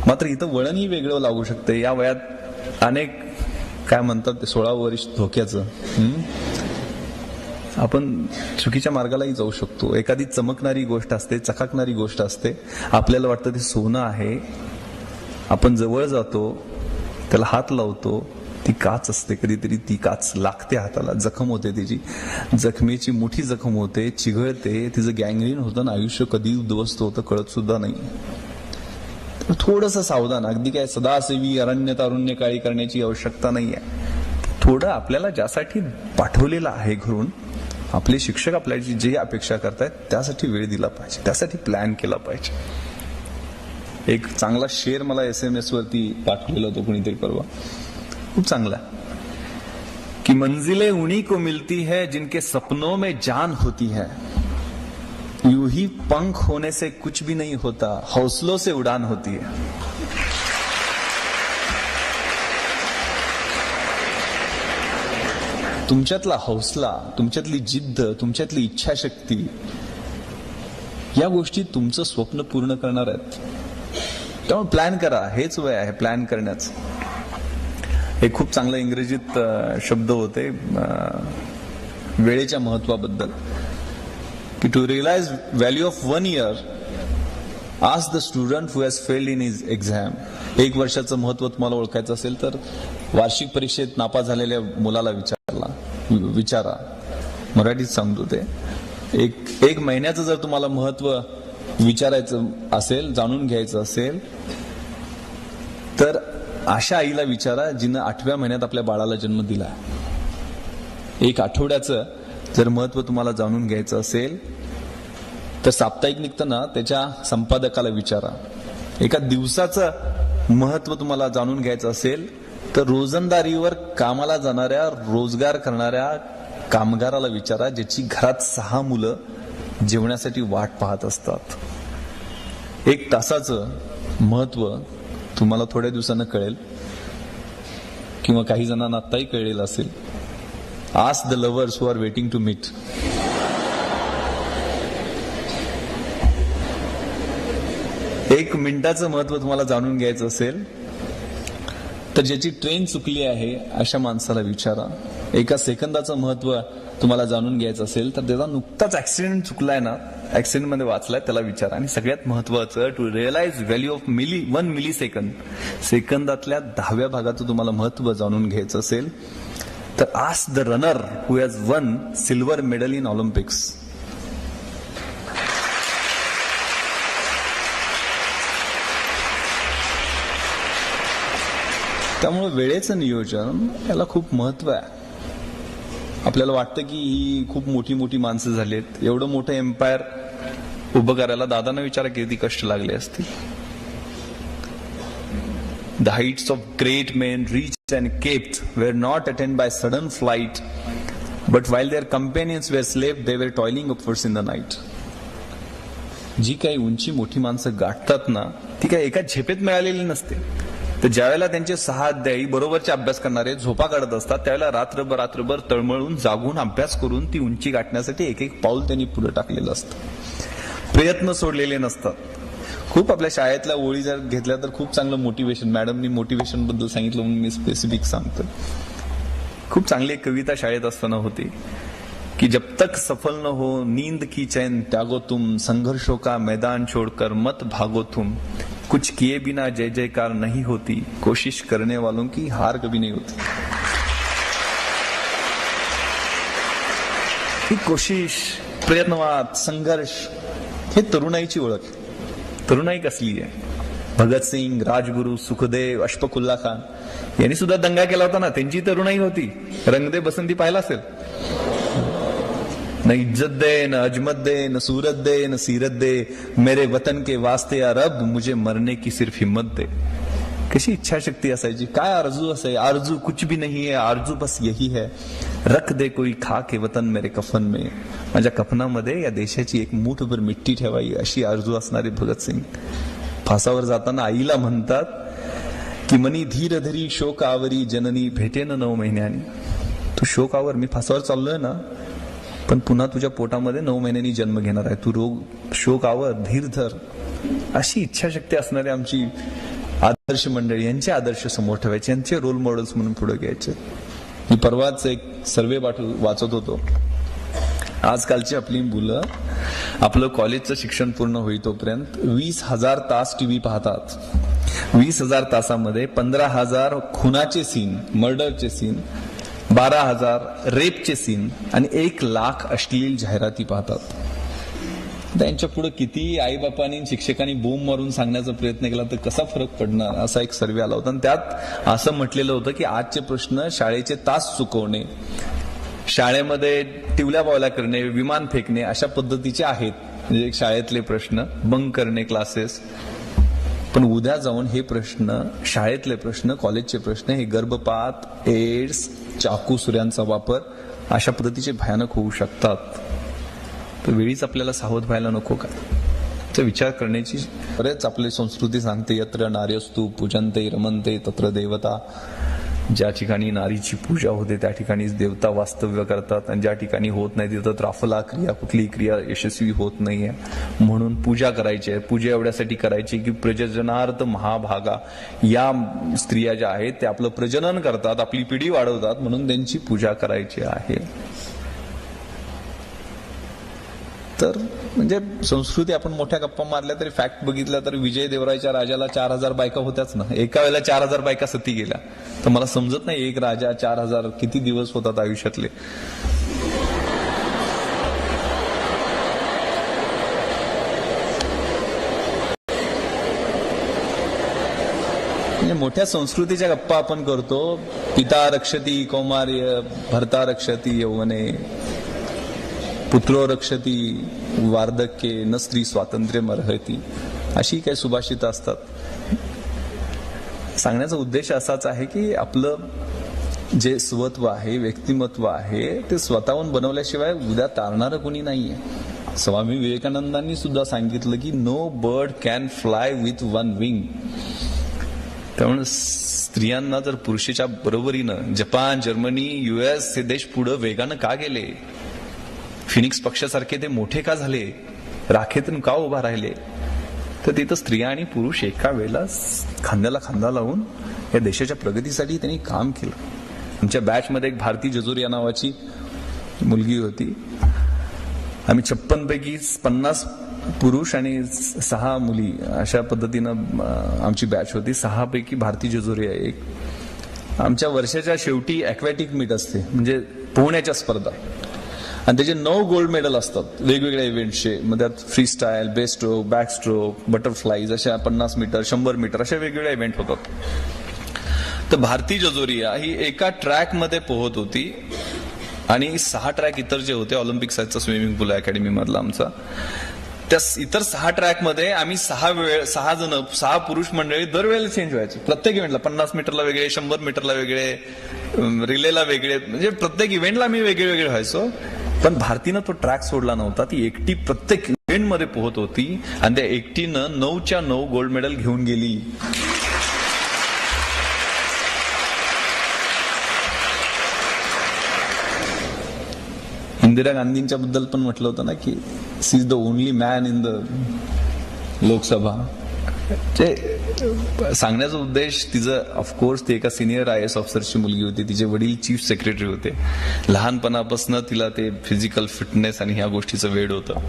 मात्र इथं वळणही वेगळं लागू शकतं. या वयात अनेक काय म्हणतात ते 16 वर्ष धोक्याचं, आपण चुकीच्या मार्गालाही जाऊ शकतो. एखादी चमकणारी गोष्ट असते, चकाकणारी गोष्ट असते, आपल्याला वाटतं ते सोनं आहे. आपण जवळ जातो, त्याला हात लावतो, ती काच असते. कधीतरी ती काच लागते हाताला, जखम होते, त्याची जखमेची मोठी जखम होते, चिघळते, तिचं गँग्रीन होतं आणि आयुष्य कधी उद्ध्वस्त होतं कळत सुद्धा नाही. थोडंसं सावधान. अगदी काय सदासेवी अरण्य तारुण्य काळी करण्याची आवश्यकता नाहीये. थोडं आपल्याला ज्यासाठी पाठवलेलं आहे घरून, आपले शिक्षक आपल्याची जे अपेक्षा करतायत त्यासाठी वेळ दिला पाहिजे, त्यासाठी प्लॅन केला पाहिजे. एक चांगला शेर मला SMS वरती पाठवलेला होता कोणीतरी परवा, खूप चांगला, कि मंजिलें उन्हीं को मिलती है जिनके सपनों में जान होती है, यूं ही पंख होने से कुछ भी नहीं होता, हौसलों से उड़ान होती है. तुमच्यातला हौसला, तुमच्यातली जिद्द, तुमच्यातली इच्छाशक्ती, या गोष्टी तुमचं स्वप्न पूर्ण करणार आहेत. त्यामुळे प्लॅन करा. हेच वय आहे प्लॅन करण्याचं. एक खूप चांगलं इंग्रजीत शब्द होते वेळेच्या महत्वाबद्दल, की to realise value of 1 year, ask the student who has failed in his exam. 1 वर्षाचं महत्व तुम्हाला ओळखायचं असेल तर वार्षिक परीक्षेत नापास झालेल्या मुलाला विचारा. मराठीत सांगतो ते. एक महिन्याचं जर तुम्हाला महत्व विचारायचं असेल, जाणून घ्यायचं असेल, तर अशा आईला विचारा जिनं 8व्या महिन्यात आपल्या बाळाला जन्म दिला. 1 आठवड्याचं जर महत्व तुम्हाला जाणून घ्यायचं असेल तर साप्ताहिक निघतं ना, त्याच्या संपादकाला विचारा. एका दिवसाचं महत्व तुम्हाला जाणून घ्यायचं असेल तर रोजंदारीवर कामाला जाणाऱ्या रोजगार करणाऱ्या कामगाराला विचारा, ज्याची घरात 6 मुलं जेवण्यासाठी वाट पाहत असतात. 1 तासाचं महत्व तुम्हाला थोड्या दिवसानं कळेल, किंवा काही जणांना आत्ताही कळलेलं असेल. Ask the lovers who are waiting to meet. 1 मिनिटाचं महत्व तुम्हाला जाणून घ्यायचं असेल तर ज्याची ट्रेन चुकली आहे अशा माणसाला विचारा. 1 सेकंदाचं महत्व तुम्हाला जाणून घ्यायचं असेल तर त्याचा नुकताच ऍक्सिडेंट चुकलाय ना, ऍक्सिडेंट मध्ये वाचलाय, त्याला विचारा. आणि सगळ्यात महत्वाचं, to realise value of 1 millisecond, सेकंदातल्या 10व्या भागाचं तुम्हाला महत्व जाणून घ्यायचं असेल तर ask the runner who has won silver medal in Olympics. त्यामुळे वेळेचं नियोजन याला खूप महत्व आहे. आपल्याला वाटतं की ही खूप मोठी मोठी माणसं झालीत, एवढं मोठं एम्पायर उभं करायला दादांना विचारा किती कष्ट लागले असतील. The heights of great men reached and kept were not attained by sudden flight, but while their companions were slept, they were toiling upwards in the night. जी काही उंची मोठी माणसं गाठतात ना, ती काही एका झेपेत मिळालेली नसते. तर ज्यावेळेला त्यांचे 6 अध्यायी बरोबरचे अभ्यास करणारे झोपा काढत असतात, त्यावेळेला रात्रभर तळमळून जागून अभ्यास करून ती उंची गाठण्यासाठी एक पाऊल त्यांनी पुढे टाकलेलं असतं. प्रयत्न सोडलेले नसतात. खूप आपल्या शाळेतल्या ओळी जर घेतल्या तर खूप चांगलं मोटिवेशन, मॅडमनी मोटिवेशन बद्दल सांगितलं म्हणून मी स्पेसिफिक सांगतो. खूप चांगली एक कविता शाळेत असताना होती की जब तक सफल न हो नींद की चैन त्यागो तुम, संघर्षों का मैदान छोड़कर मत भागो तुम, कुछ किए बिना जय जयकार नहीं होती, कोशिश करने वालों की हार कभी नहीं होती. ही कोशिश, प्रयत्नवाद, संघर्ष हे तरुणाईची ओळख. तरुणाई कसली आहे? भगतसिंग, राजगुरू, सुखदेव, अशफाकुल्ला खान यांनी सुद्धा दंगा केला होता ना, त्यांची तरुणाई होती. रंग दे बसंती पाहिला असेल. न इज्जत दे, न अजमत दे, न सूरत दे, न सीरत दे, मेरे वतन के वास्ते या रब मुझे मरने की सिर्फ हिम्मत दे. कशी इच्छा शक्ती असायची, काय आरजू असे. आरजू कुछ भी नहीं है, आरजू बस यही है, रख दे कोई खा के वतन मेरे कफन में. माझ्या कफनामध्ये या देशाची एक मूठभर मिट्टी ठेवावी अशी आरजू असणारे भगतसिंग फासावर जाताना आईला म्हणतात की मनी धीर धरी शोक आवरी जननी भेटेन 9 महिन्यांनी. तू शोक आवर, मी फासावर चाललोय ना, पण पुन्हा तुझ्या पोटामध्ये 9 महिन्यांनी जन्म घेणार आहे. तू शोक आवर, धीर धर. अशी इच्छाशक्ती असणारी आमची आदर्श मंडळी, यांचे आदर्श समोर ठेवायचे, यांचे रोल मॉडेल्स म्हणून पुढे घ्यायचे. मी परवाच एक सर्वे वाचत होतो. आजकालची आपली मुलं आपलं कॉलेजचं शिक्षण पूर्ण होई तोपर्यंत 20,000 तास टीव्ही पाहतात. 20,000 तासामध्ये 15,000 खुनाचे सीन, मर्डरचे सीन, 12,000 रेपचे सीन आणि 1,00,000 अश्लील जाहिराती पाहतात. त्यांच्या पुढे किती आईबापांनी शिक्षकांनी बोंब मारून सांगण्याचा प्रयत्न केला तर कसा फरक पडणार, असा एक सर्वे आला होता. आणि त्यात असं म्हटलेलं होतं की आजचे प्रश्न शाळेचे तास चुकवणे, शाळेमध्ये टिवल्या बावल्या करणे, विमान फेकणे अशा पद्धतीचे आहेत. म्हणजे शाळेतले प्रश्न, बंक करणे क्लासेस. पण उद्या जाऊन हे प्रश्न, शाळेतले प्रश्न, कॉलेजचे प्रश्न, हे गर्भपात, एड्स, चाकू सुऱ्यांचा वापर अशा पद्धतीचे भयानक होऊ शकतात. तर वेळीच आपल्याला सावध व्हायला नको का? तर विचार करण्याची बरेच आपली संस्कृती सांगते, यत्र नार्यस्तु पूजन्ते रमन्ते तत्र देवता. ज्या ठिकाणी नारीची पूजा होते त्या ठिकाणीच देवता वास्तव्य करतात, आणि ज्या ठिकाणी होत नाही तिथं त्राफला क्रिया, कुठलीही क्रिया यशस्वी होत नाहीये. म्हणून पूजा करायची आहे. पूजा एवढ्यासाठी करायची की प्रजननार्थ महाभागा या स्त्रिया ज्या आहेत त्या आपलं प्रजनन करतात, आपली पिढी वाढवतात, म्हणून त्यांची पूजा करायची आहे. तर म्हणजे संस्कृती आपण मोठ्या गप्पा मारल्या तरी फॅक्ट बघितल्या तर विजय देवरायच्या राजाला 4,000 बायका होत्याच ना. एका वेळेला 4,000 बायका सती गेल्या. तर मला समजत नाही एक राजा 4,000 किती दिवस होतात आयुष्यातले. म्हणजे मोठ्या संस्कृतीच्या गप्पा आपण करतो. पिता रक्षती कौमार्य, भर्ता रक्षती यौवने, पुत्रो रक्षती वार्धक्ये, न स्त्री स्वातंत्र्य अर्हती, अशी काही सुभाषित असतात. सांगण्याचा उद्देश असाच आहे की आपलं जे स्वत्व आहे, व्यक्तिमत्व आहे, ते स्वतःहून बनवल्याशिवाय उद्या तारणारं कोणी नाहीये. स्वामी विवेकानंदांनी सुद्धा सांगितलं की no bird can fly with one wing. त्यामुळे स्त्रियांना जर पुरुषाच्या बरोबरीनं जपान, जर्मनी, US हे देश पुढे वेगानं का गेले, फिनिक्स पक्षासारखे ते मोठे का झाले, राखेतून का उभा राहिले, तर तिथं स्त्रिया आणि पुरुष एका वेळेला खांद्याला खांदा लावून या देशाच्या प्रगतीसाठी त्यांनी काम केलं. आमच्या बॅचमध्ये एक भारती जजोरिया नावाची मुलगी होती. आम्ही 56 पैकी 50 पुरुष आणि 6 मुली अशा पद्धतीनं आमची बॅच होती. 6 पैकी भारती जजोरिया एक. आमच्या वर्षाच्या शेवटी ॲक्वॅटिक मीट असते, म्हणजे पोहण्याच्या स्पर्धा, आणि त्याचे 9 गोल्ड मेडल असतात वेगवेगळ्या इव्हेंटचे. मग त्यात free style, best stroke, back stroke, butterflies अशा 50 मीटर, 100 मीटर अशा वेगवेगळ्या इव्हेंट होतात. तर भारती जजोरिया ही एका ट्रॅकमध्ये पोहत होती आणि 6 ट्रॅक इतर जे होते, ऑलिम्पिक साईजचा स्विमिंग पूल अकॅडमी मधला आमचा, त्या इतर 6 ट्रॅकमध्ये आम्ही 6 जण, 6 पुरुष मंडळी दरवेळेला चेंज व्हायचे. प्रत्येक इव्हेंटला 50 मीटरला वेगळे, 100 मीटरला वेगळे, रिलेला वेगळे, म्हणजे प्रत्येक इव्हेंटला आम्ही वेगळे वेगळे व्हायचो. पण भारतीनं तो ट्रॅक सोडला नव्हता. ती एकटी प्रत्येक इव्हेंटमध्ये पोहत होती आणि त्या एकटीनं 9च्या 9 गोल्ड मेडल घेऊन गेली. इंदिरा गांधींच्या बद्दल पण म्हटलं होतं ना की she is the only man in the Lok Sabha. सांगण्याचा उद्देश तिचं, ऑफकोर्स ती एका सिनियर IAS ऑफिसरची मुलगी होती. तिचे वडील चीफ सेक्रेटरी होते. लहानपणापासून तिला ते फिजिकल फिटनेस आणि ह्या गोष्टीचं वेड होतं.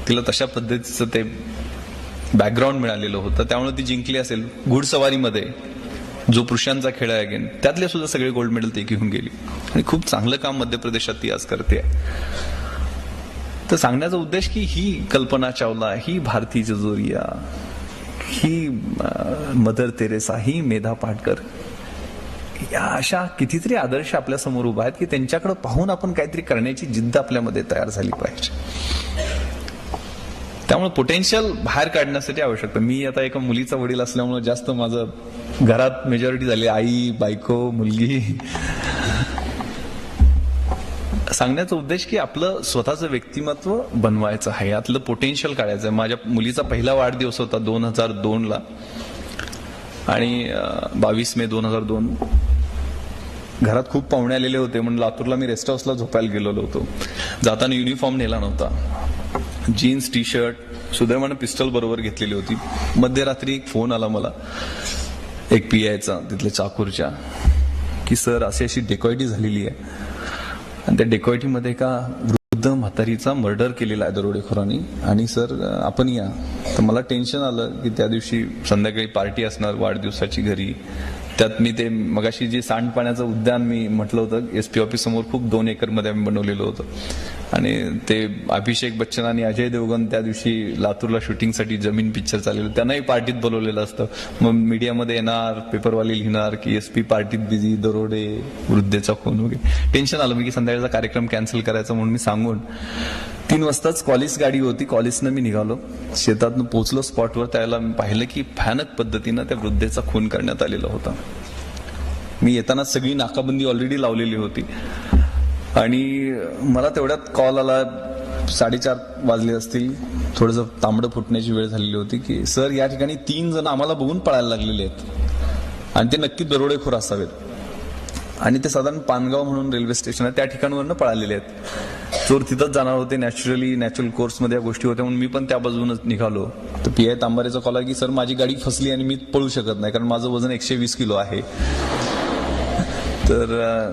तिला तशा पद्धतीचं ते बॅकग्राऊंड मिळालेलं होतं. त्यामुळे ती जिंकली असेल. घुडसवारीमध्ये जो पुरुषांचा खेळ आहे अगेन, त्यातले सुद्धा सगळे गोल्ड मेडल ती घेऊन गेली आणि खूप चांगलं काम मध्य प्रदेशात ती आज करते. तर सांगण्याचा उद्देश की ही कल्पना चावला, ही भारती जजोरिया, ही मदर तेरेसा, ही मेधा पाटकर, या अशा कितीतरी आदर्श आपल्या समोर उभा आहेत की त्यांच्याकडे पाहून आपण काहीतरी करण्याची जिद्द आपल्यामध्ये तयार झाली पाहिजे. त्यामुळे पोटेन्शियल बाहेर काढण्यासाठी आवश्यकता. मी आता एका मुलीचा वडील असल्यामुळे जास्त माझं घरात मेजॉरिटी झाली, आई, बायको, मुलगी. सांगण्याचा उद्देश की आपलं स्वतःचं व्यक्तिमत्व बनवायचं आहे, यातलं पोटेन्शियल काढायचं आहे. माझ्या मुलीचा पहिला वाढदिवस होता 2002ला आणि 22 मे 2002. घरात खूप पाहुणे आलेले होते म्हणून लातूरला मी रेस्ट हाऊसला झोपायला गेलेलो होतो. जाताना युनिफॉर्म नेला नव्हता, जीन्स, टी शर्ट, सुदैवानं पिस्टल बरोबर घेतलेली होती. मध्यरात्री एक फोन आला मला एक PIचा तिथल्या चाकूरच्या की सर अशी अशी डेकॉयटी झालेली आहे आणि त्या डेकॉयटीमध्ये एका वृद्ध म्हातारीचा मर्डर केलेला आहे दरोडेखोरांनी आणि सर आपण या. तर मला टेन्शन आलं की त्या दिवशी संध्याकाळी पार्टी असणार वाढदिवसाची घरी. त्यात मी ते मगाशी जे सांडपाण्याचं उद्यान मी म्हटलं होतं SP ऑफिस समोर खूप 2 एकरमध्ये आम्ही बनवलेलं होतं आणि ते अभिषेक बच्चन आणि अजय देवगण त्या दिवशी लातूरला शूटिंगसाठी जमीन पिक्चर चाललेलं, त्यांनाही पार्टीत बोलवलेलं असतं. मग मीडियामध्ये येणार, पेपरवाले लिहिणार की SP पार्टीत बिझी, दरोडे, वृद्धेचा खून वगैरे. टेन्शन आलं मी की संध्याकाळचा कार्यक्रम कॅन्सल करायचा म्हणून मी सांगून 3 वाजताच कॉलेज गाडी होती, कॉलेजनं मी निघालो. शेतातनं पोहोचलो स्पॉटवर. त्याला मी पाहिलं की भयानक पद्धतीनं त्या वृद्धेचा खून करण्यात आलेला होता. मी येताना सगळी नाकाबंदी ऑलरेडी लावलेली होती आणि मला तेवढ्यात कॉल आला. 4:30 वाजले असतील, थोडंसं तांबडं फुटण्याची वेळ झालेली होती की सर या ठिकाणी 3 जण आम्हाला बघून पळायला लागलेले आहेत आणि ते नक्की दरोडेखोर असावेत आणि ते साधारण पानगाव म्हणून रेल्वे स्टेशन आहे त्या ठिकाणावरनं पळालेले आहेत. चोर तिथंच जाणार होते. नॅचरल कोर्समध्ये या गोष्टी होत्या म्हणून मी पण त्या बाजूनच निघालो. तर PI तांबारेचा कॉल आहे की सर माझी गाडी फसली आणि मी पळू शकत नाही कारण माझं वजन 120 किलो आहे. तर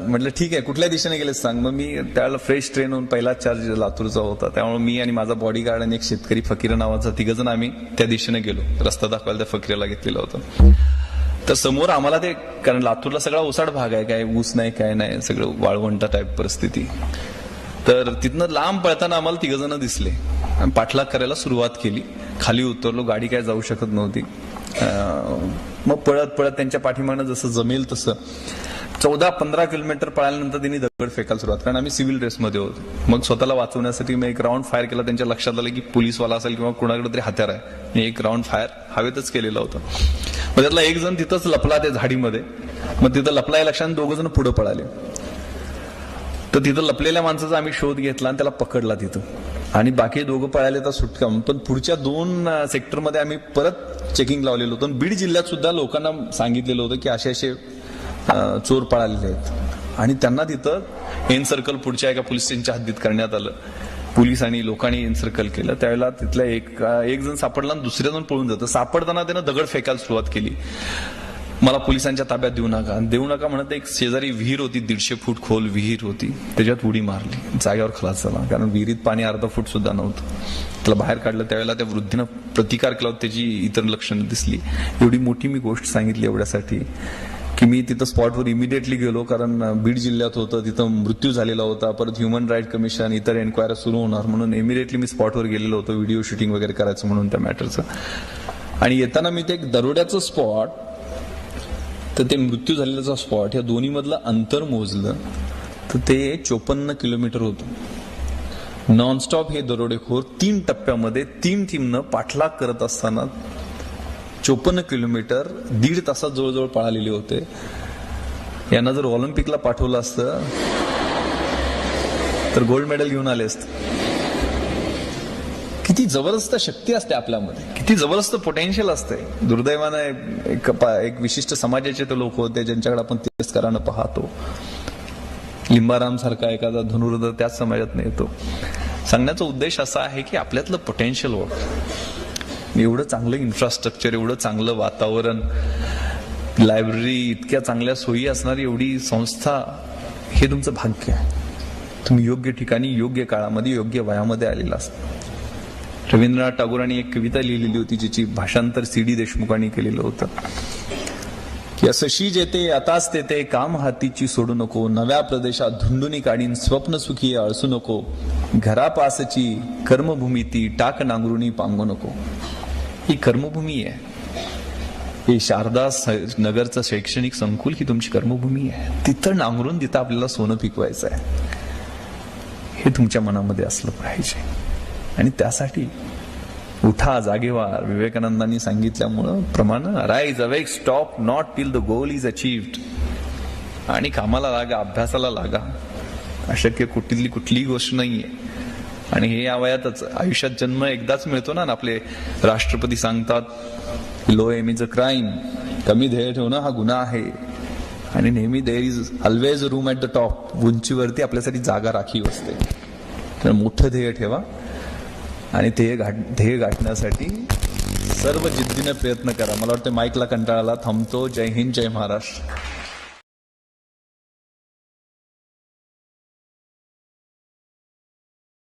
म्हटलं ठीक आहे, कुठल्या दिशेने गेले सांग. मग मी त्यावेळेला फ्रेश ट्रेन होऊन पहिला चार्ज लातूरचा होता, त्यामुळे मी आणि माझा बॉडीगार्ड आणि एक शेतकरी फकीर नावाचा 3 जण आम्ही त्या दिशेने गेलो. रस्ता दाखवायला त्या फकीराला घेतलेला होता. तर समोर आम्हाला ते, कारण लातूरला सगळा ओसाड भाग आहे, काय ऊस नाही काय नाही, सगळं वाळवंटा टाईप परिस्थिती. तर तिथनं लांब पळताना आम्हाला 3 जण दिसले. पाठलाग करायला सुरुवात केली. खाली उतरलो, गाडी काय जाऊ शकत नव्हती. मग पळत पळत त्यांच्या पाठीमागनं जसं जमेल तसं 14-15 किलोमीटर पळाल्यानंतर त्यांनी दगड फेकायला सुरुवात, कारण आम्ही सिव्हिल ड्रेसमध्ये होतो. मग स्वतःला वाचवण्यासाठी मी एक राऊंड फायर केला. त्यांच्या लक्षात आलं की पोलीसवाला असेल किंवा कुणाकडे तरी हत्यार आहे. मी एक राऊंड फायर हवेतच केलेलं होतं. मग त्यातला एक जण तिथंच लपला त्या झाडीमध्ये. मग तिथं लपलाय लक्षात 2 जण पुढे पळाले. तर तिथं लपलेल्या माणसाचा आम्ही शोध घेतला आणि त्याला पकडला तिथं, आणि बाकी 2 पळाले तर सुटका. पण पुढच्या 2 सेक्टरमध्ये आम्ही परत चेकिंग लावलेलं होतं. बीड जिल्ह्यात सुद्धा लोकांना सांगितलेलं होतं की असे चोर पळालेले आहेत, आणि त्यांना तिथं एन सर्कल पुढच्या एका पोलीस स्टेशनच्या हद्दीत करण्यात आलं. पोलीस आणि लोकांनी एनसर्कल केलं. त्यावेळेला तिथला एक जण सापडला आणि दुसऱ्या जण पळून जातं. सापडताना त्यानं दगड फेकायला सुरुवात केली. मला पोलिसांच्या ताब्यात देऊ नका म्हणत एक शेजारी विहीर होती, 150 फूट खोल विहीर होती, त्याच्यात उडी मारली. जागेवर खलास झाला, कारण विहिरीत पाणी अर्धा फूट सुद्धा नव्हतं. त्याला बाहेर काढलं. त्यावेळेला त्या वृद्धीनं प्रतिकार केला, त्याची इतर लक्षणं दिसली. एवढी मोठी मी गोष्ट सांगितली एवढ्यासाठी की मी तिथं स्पॉटवर इमिडिएटली गेलो, कारण बीड जिल्ह्यात होतं, तिथं मृत्यू झालेला होता. परत ह्युमन राईट कमिशन, इतर एन्क्वायरी सुरू होणार म्हणून इमिडिएटली मी स्पॉटवर गेलेलो होतो, व्हिडिओ शूटिंग वगैरे करायचं म्हणून त्या मॅटरचं. आणि येताना मी ते एक दरोड्याचं स्पॉट, तर ते मृत्यू झालेल्याचा स्पॉट, या दोन्ही मधलं अंतर मोजलं तर ते 54 किलोमीटर होतं. नॉनस्टॉप हे दरोडेखोर 3 टप्प्यामध्ये 3 टीमनं पाठलाग करत असताना 54 किलोमीटर 1.5 तासात जवळजवळ पळालेले होते. यांना जर ऑलिम्पिकला पाठवलं असतं तर गोल्ड मेडल घेऊन आले असते. किती जबरदस्त शक्ती असते आपल्यामध्ये, किती जबरदस्त पोटेन्शियल असते. दुर्दैवानं एक विशिष्ट समाजाचे ते लोक होते ज्यांच्याकडे आपण तिरस्कारानं पाहतो. लिंबाराम सारखा एखादा धनुर्धर त्याच समाजात येतो. सांगण्याचा उद्देश असा आहे की आपल्यातलं पोटेन्शियल ओळख. एवढं चांगलं इन्फ्रास्ट्रक्चर, एवढं चांगलं वातावरण, लायब्ररी, इतक्या चांगल्या सोयी असणारी एवढी संस्था, हे तुमचं भाग्य आहे. तुम्ही योग्य ठिकाणी, योग्य काळामध्ये, योग्य वयामध्ये आलेला असता. रवींद्रनाथ टागोरांनी एक कविता लिहिलेली होती, जिची भाषांतर CD देशमुखांनी केलेलं होतं की असशी जेते आताच तेते काम हातीची सोडू नको, नव्या प्रदेशात धुंडुनी काढीन स्वप्न सुखी अळसू नको, घरापासची कर्मभूमी ती टाक नांगरुणी पांगू नको. ही कर्मभूमी आहे. हे शारदा नगरचं शैक्षणिक संकुल ही तुमची कर्मभूमी आहे. तिथं नांगरून तिथं आपल्याला सोनं पिकवायचं आहे. हे तुमच्या मनामध्ये असलं पाहिजे. आणि त्यासाठी उठा, जागेवार. विवेकानंदांनी सांगितल्यामुळं प्रमाण, rise awake, stop not till the goal is achieved. आणि कामाला लागा, अभ्यासाला लागा. अशक्य कुठलीही गोष्ट नाहीये. आणि हे या वयातच, आयुष्यात जन्म एकदाच मिळतो ना. आपले राष्ट्रपती सांगतात low aim is a crime, कमी ध्येय ठेवणं हा गुन्हा आहे. आणि नेहमी there is always a room at the top. उंचीवरती आपल्यासाठी जागा राखीव असते. तर मोठं ध्येय ठेवा आणि ध्येय गाठण्यासाठी सर्व जिद्दीने प्रयत्न करा. मला वाटतं माईकला कंटाळाला, थांबतो. जय हिंद, जय महाराष्ट्र.